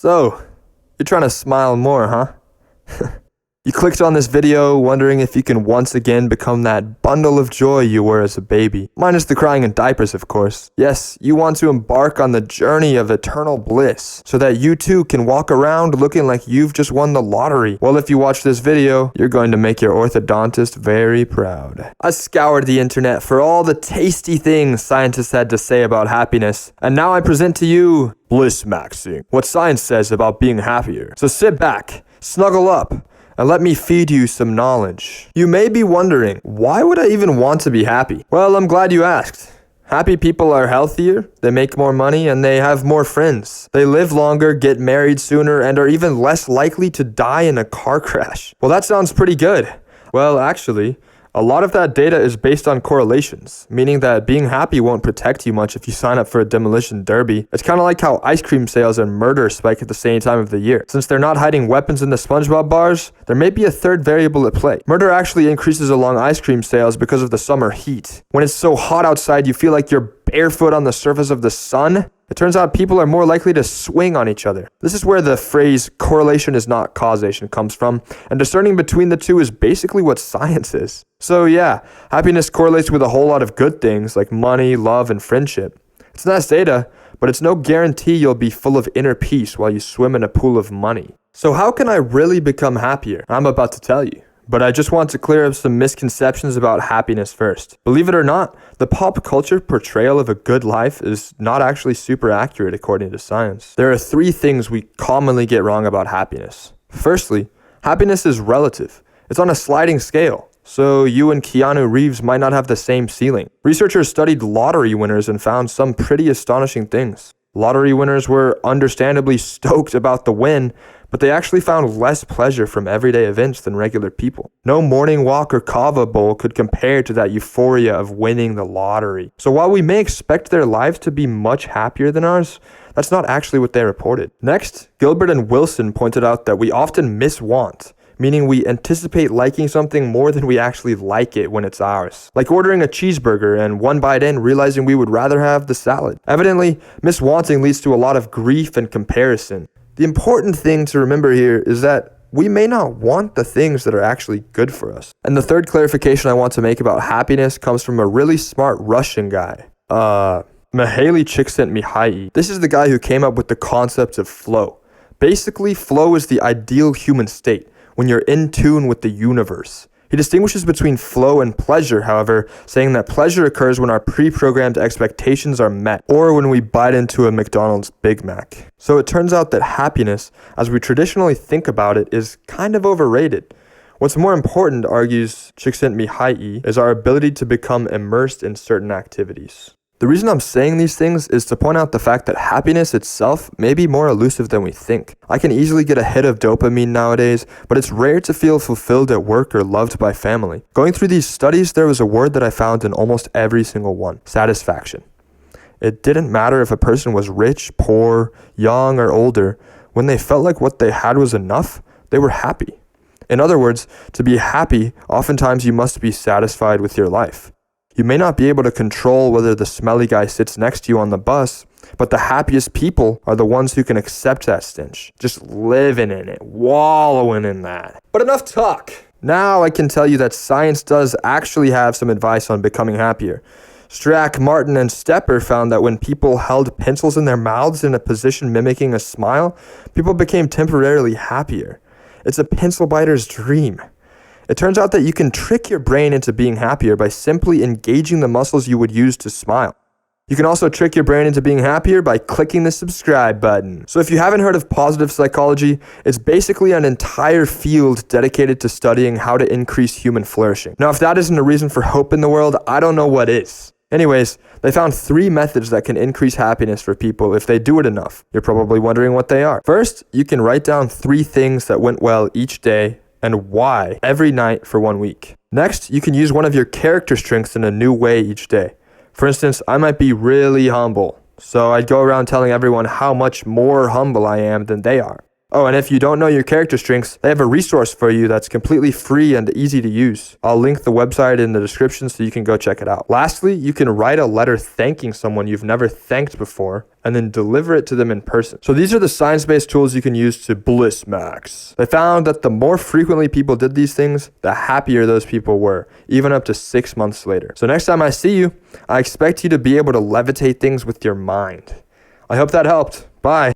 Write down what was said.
So, you're trying to smile more, huh? You clicked on this video wondering if you can once again become that bundle of joy you were as a baby. Minus the crying in diapers, of course. Yes, you want to embark on the journey of eternal bliss so that you too can walk around looking like you've just won the lottery. Well, if you watch this video, you're going to make your orthodontist very proud. I scoured the internet for all the tasty things scientists had to say about happiness, and now I present to you bliss-maxxing, what science says about being happier. So sit back, snuggle up, and let me feed you some knowledge. You may be wondering, why would I even want to be happy? Well, I'm glad you asked. Happy people are healthier, they make more money, and they have more friends. They live longer, get married sooner, and are even less likely to die in a car crash. Well, that sounds pretty good. Well, actually, a lot of that data is based on correlations, meaning that being happy won't protect you much if you sign up for a demolition derby. It's kind of like how ice cream sales and murder spike at the same time of the year. Since they're not hiding weapons in the SpongeBob bars, there may be a third variable at play. Murder actually increases along ice cream sales because of the summer heat. When it's so hot outside you feel like you're barefoot on the surface of the sun, it turns out people are more likely to swing on each other. This is where the phrase correlation is not causation comes from, and discerning between the two is basically what science is. So yeah, happiness correlates with a whole lot of good things like money, love, and friendship. It's nice data, but it's no guarantee you'll be full of inner peace while you swim in a pool of money. So how can I really become happier? I'm about to tell you. But I just want to clear up some misconceptions about happiness first. Believe it or not, the pop culture portrayal of a good life is not actually super accurate according to science. There are 3 things we commonly get wrong about happiness. Firstly, happiness is relative. It's on a sliding scale. So you and Keanu Reeves might not have the same ceiling. Researchers studied lottery winners and found some pretty astonishing things. Lottery winners were understandably stoked about the win, but they actually found less pleasure from everyday events than regular people. No morning walk or kava bowl could compare to that euphoria of winning the lottery. So while we may expect their lives to be much happier than ours, that's not actually what they reported. Next, Gilbert and Wilson pointed out that we often miswant, meaning we anticipate liking something more than we actually like it when it's ours. Like ordering a cheeseburger and one bite in realizing we would rather have the salad. Evidently, miswanting leads to a lot of grief and comparison. The important thing to remember here is that we may not want the things that are actually good for us. And the third clarification I want to make about happiness comes from a really smart Russian guy. Mihaly Csikszentmihalyi. This is the guy who came up with the concept of flow. Basically, flow is the ideal human state, when you're in tune with the universe. He distinguishes between flow and pleasure, however, saying that pleasure occurs when our pre-programmed expectations are met, or when we bite into a McDonald's Big Mac. So it turns out that happiness, as we traditionally think about it, is kind of overrated. What's more important, argues Csikszentmihalyi, is our ability to become immersed in certain activities. The reason I'm saying these things is to point out the fact that happiness itself may be more elusive than we think. I can easily get a hit of dopamine nowadays, but it's rare to feel fulfilled at work or loved by family. Going through these studies, there was a word that I found in almost every single one: satisfaction. It didn't matter if a person was rich, poor, young, or older. When they felt like what they had was enough, they were happy. In other words, to be happy, oftentimes you must be satisfied with your life. You may not be able to control whether the smelly guy sits next to you on the bus, but the happiest people are the ones who can accept that stench, just living in it, wallowing in that. But enough talk. Now I can tell you that science does actually have some advice on becoming happier. Strack, Martin, and Stepper found that when people held pencils in their mouths in a position mimicking a smile, people became temporarily happier. It's a pencil biter's dream. It turns out that you can trick your brain into being happier by simply engaging the muscles you would use to smile. You can also trick your brain into being happier by clicking the subscribe button. So if you haven't heard of positive psychology, it's basically an entire field dedicated to studying how to increase human flourishing. Now, if that isn't a reason for hope in the world, I don't know what is. Anyways, they found 3 methods that can increase happiness for people if they do it enough. You're probably wondering what they are. First, you can write down 3 things that went well each day and why every night for 1 week. Next, you can use one of your character strengths in a new way each day. For instance, I might be really humble, so I'd go around telling everyone how much more humble I am than they are. Oh, and if you don't know your character strengths, they have a resource for you that's completely free and easy to use. I'll link the website in the description so you can go check it out. Lastly, you can write a letter thanking someone you've never thanked before and then deliver it to them in person. So these are the science-based tools you can use to bliss-max. They found that the more frequently people did these things, the happier those people were, even up to 6 months later. So next time I see you, I expect you to be able to levitate things with your mind. I hope that helped. Bye.